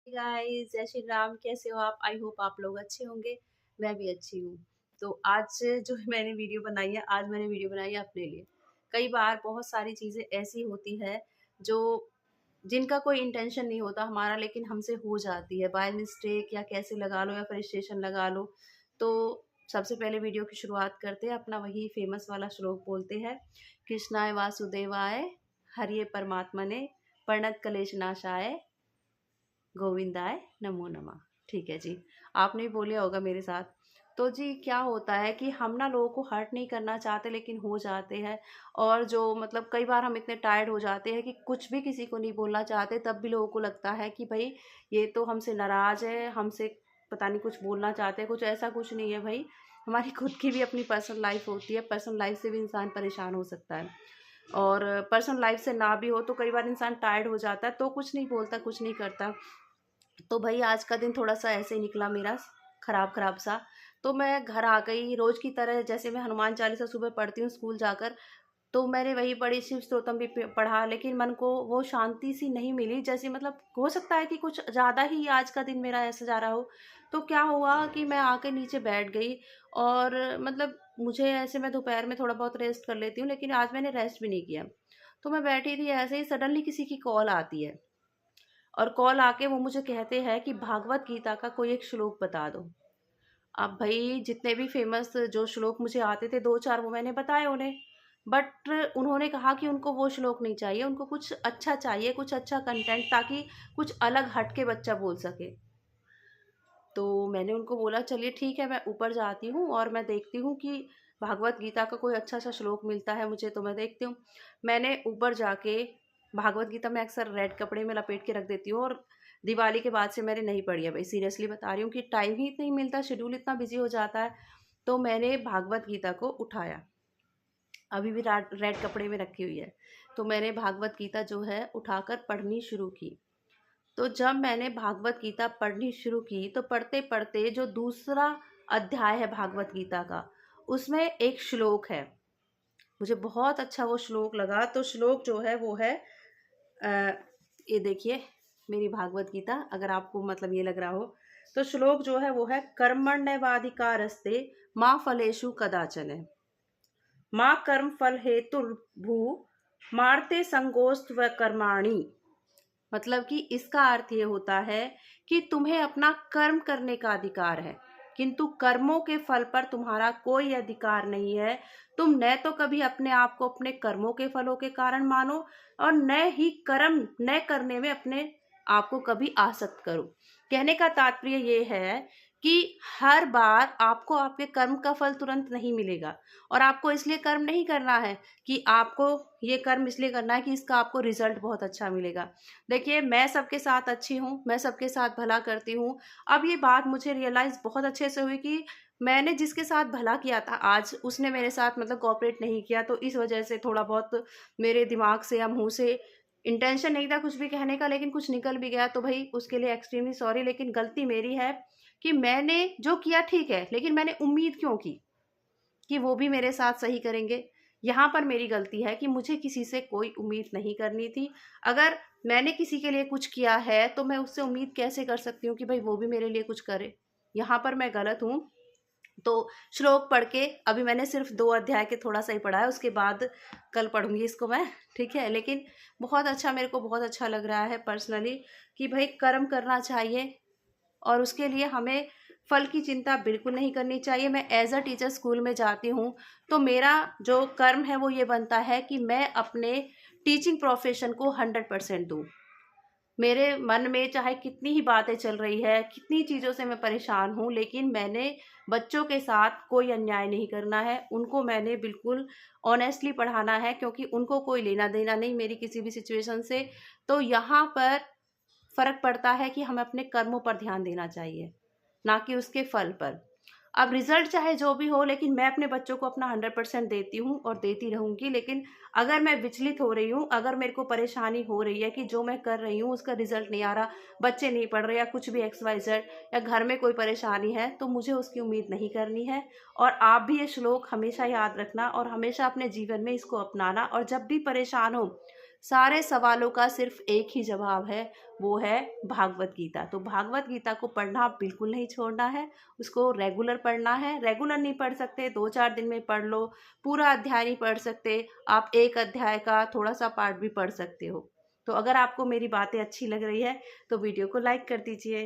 Guys, जय श्री राम। कैसे हो आप? आई होप आप लोग अच्छे होंगे। मैं भी अच्छी हूँ। तो आज जो मैंने वीडियो बनाई है, आज मैंने वीडियो बनाई है अपने लिए। कई बार बहुत सारी चीज़ें ऐसी होती है जो जिनका कोई इंटेंशन नहीं होता हमारा, लेकिन हमसे हो जाती है बाय मिस्टेक, या कैसे लगा लो, या फ्रस्ट्रेशन लगा लो। तो सबसे पहले वीडियो की शुरुआत करते हैं, अपना वही फेमस वाला श्लोक बोलते हैं। कृष्णाय वासुदेवाय हरिये परमात्मने प्रणत क्लेश नाशाय गोविंदाय नमो नमः। ठीक है जी, आपने भी बोलिया होगा मेरे साथ। तो जी क्या होता है कि हम ना लोगों को हर्ट नहीं करना चाहते, लेकिन हो जाते हैं। और जो मतलब कई बार हम इतने टायर्ड हो जाते हैं कि कुछ भी किसी को नहीं बोलना चाहते, तब भी लोगों को लगता है कि भाई ये तो हमसे नाराज़ है, हमसे पता नहीं कुछ बोलना चाहते हैं। कुछ ऐसा कुछ नहीं है भाई, हमारी खुद की भी अपनी पर्सनल लाइफ होती है। पर्सनल लाइफ से भी इंसान परेशान हो सकता है, और पर्सनल लाइफ से ना भी हो तो कई बार इंसान टायर्ड हो जाता है, तो कुछ नहीं बोलता, कुछ नहीं करता। तो भाई आज का दिन थोड़ा-सा ऐसे ही निकला मेरा, खराब-खराब सा। तो मैं घर आ गई, रोज़ की तरह जैसे मैं हनुमान चालीसा सुबह पढ़ती हूँ स्कूल जाकर, तो मैंने वही पढ़ी, शिव स्तोत्रम भी पढ़ा, लेकिन मन को वो शांति सी नहीं मिली। जैसे मतलब हो सकता है कि कुछ ज़्यादा ही आज का दिन मेरा ऐसा जा रहा हो। तो क्या हुआ कि मैं आके नीचे बैठ गई, और मतलब मुझे ऐसे, मैं दोपहर में थोड़ा बहुत रेस्ट कर लेती हूँ, लेकिन आज मैंने रेस्ट भी नहीं किया। तो मैं बैठी थी ऐसे ही, सडनली किसी की कॉल आती है, और कॉल आके वो मुझे कहते हैं कि भागवत गीता का कोई एक श्लोक बता दो। अब भाई जितने भी फेमस जो श्लोक मुझे आते थे 2-4 वो मैंने बताए उन्हें। बट उन्होंने कहा कि उनको वो श्लोक नहीं चाहिए, उनको कुछ अच्छा चाहिए, कुछ अच्छा कंटेंट, ताकि कुछ अलग हट के बच्चा बोल सके। तो मैंने उनको बोला चलिए ठीक है, मैं ऊपर जाती हूँ और मैं देखती हूँ कि भागवत गीता का कोई अच्छा सा श्लोक मिलता है मुझे, तो मैं देखती हूँ। मैंने ऊपर जाके भागवत गीता मैं अक्सर रेड कपड़े में लपेट के रख देती हूँ, और दिवाली के बाद से मैंने नहीं पढ़ी है भाई, सीरियसली बता रही हूँ कि टाइम ही नहीं मिलता, शेड्यूल इतना बिजी हो जाता है। तो मैंने भागवत गीता को उठाया, अभी भी रेड कपड़े में रखी हुई है। तो मैंने भागवत गीता जो है उठाकर पढ़नी शुरू की। तो जब मैंने भागवत गीता पढ़नी शुरू की, तो पढ़ते पढ़ते जो दूसरा अध्याय है भागवत गीता का, उसमें एक श्लोक है, मुझे बहुत अच्छा वो श्लोक लगा। तो श्लोक जो है वो है, अ, ये देखिए मेरी भागवत गीता, अगर आपको मतलब ये लग रहा हो। तो श्लोक जो है वो है, कर्मण्यवाधिकारस्ते माँ फलेषु कदाचन, माँ कर्म फल हेतुर्भू मारते संगोस्त्व कर्माणि। मतलब कि इसका अर्थ ये होता है कि तुम्हें अपना कर्म करने का अधिकार है, किंतु कर्मों के फल पर तुम्हारा कोई अधिकार नहीं है। तुम न तो कभी अपने आप को अपने कर्मों के फलों के कारण मानो, और न ही कर्म न करने में अपने आप को कभी आसक्त करो। कहने का तात्पर्य ये है कि हर बार आपको आपके कर्म का फल तुरंत नहीं मिलेगा, और आपको इसलिए कर्म नहीं करना है कि आपको ये कर्म इसलिए करना है कि इसका आपको रिजल्ट बहुत अच्छा मिलेगा। देखिए मैं सबके साथ अच्छी हूँ, मैं सबके साथ भला करती हूँ। अब ये बात मुझे रियलाइज़ बहुत अच्छे से हुई कि मैंने जिसके साथ भला किया था आज, उसने मेरे साथ मतलब कोऑपरेट नहीं किया, तो इस वजह से थोड़ा बहुत मेरे दिमाग से या मुँह से, इंटेंशन नहीं था कुछ भी कहने का, लेकिन कुछ निकल भी गया, तो भाई उसके लिए एक्सट्रीमली सॉरी। लेकिन गलती मेरी है कि मैंने जो किया ठीक है, लेकिन मैंने उम्मीद क्यों की कि वो भी मेरे साथ सही करेंगे। यहाँ पर मेरी गलती है कि मुझे किसी से कोई उम्मीद नहीं करनी थी। अगर मैंने किसी के लिए कुछ किया है, तो मैं उससे उम्मीद कैसे कर सकती हूँ कि भाई वो भी मेरे लिए कुछ करे। यहाँ पर मैं गलत हूँ। तो श्लोक पढ़ के अभी मैंने सिर्फ 2 अध्याय के थोड़ा सा ही पढ़ा है, उसके बाद कल पढ़ूँगी इसको मैं, ठीक है? लेकिन बहुत अच्छा, मेरे को बहुत अच्छा लग रहा है पर्सनली कि भाई कर्म करना चाहिए, और उसके लिए हमें फल की चिंता बिल्कुल नहीं करनी चाहिए। मैं एज़ अ टीचर स्कूल में जाती हूँ, तो मेरा जो कर्म है वो ये बनता है कि मैं अपने टीचिंग प्रोफेशन को 100% दूँ। मेरे मन में चाहे कितनी ही बातें चल रही है, कितनी चीज़ों से मैं परेशान हूँ, लेकिन मैंने बच्चों के साथ कोई अन्याय नहीं करना है। उनको मैंने बिल्कुल ऑनेस्टली पढ़ाना है, क्योंकि उनको कोई लेना-देना नहीं मेरी किसी भी सिचुएशन से। तो यहाँ पर फ़र्क पड़ता है कि हमें अपने कर्मों पर ध्यान देना चाहिए, ना कि उसके फल पर। अब रिज़ल्ट चाहे जो भी हो, लेकिन मैं अपने बच्चों को अपना 100% देती हूँ और देती रहूँगी। लेकिन अगर मैं विचलित हो रही हूँ, अगर मेरे को परेशानी हो रही है कि जो मैं कर रही हूँ उसका रिज़ल्ट नहीं आ रहा, बच्चे नहीं पढ़ रहे, या कुछ भी एक्स वाई ज़ेड, या घर में कोई परेशानी है, तो मुझे उसकी उम्मीद नहीं करनी है। और आप भी ये श्लोक हमेशा याद रखना, और हमेशा अपने जीवन में इसको अपनाना, और जब भी परेशान हो, सारे सवालों का सिर्फ एक ही जवाब है, वो है भागवत गीता। तो भागवत गीता को पढ़ना बिल्कुल नहीं छोड़ना है, उसको रेगुलर पढ़ना है। रेगुलर नहीं पढ़ सकते, 2-4 दिन में पढ़ लो, पूरा अध्याय नहीं पढ़ सकते, आप एक अध्याय का थोड़ा सा पार्ट भी पढ़ सकते हो। तो अगर आपको मेरी बातें अच्छी लग रही है तो वीडियो को लाइक कर दीजिए।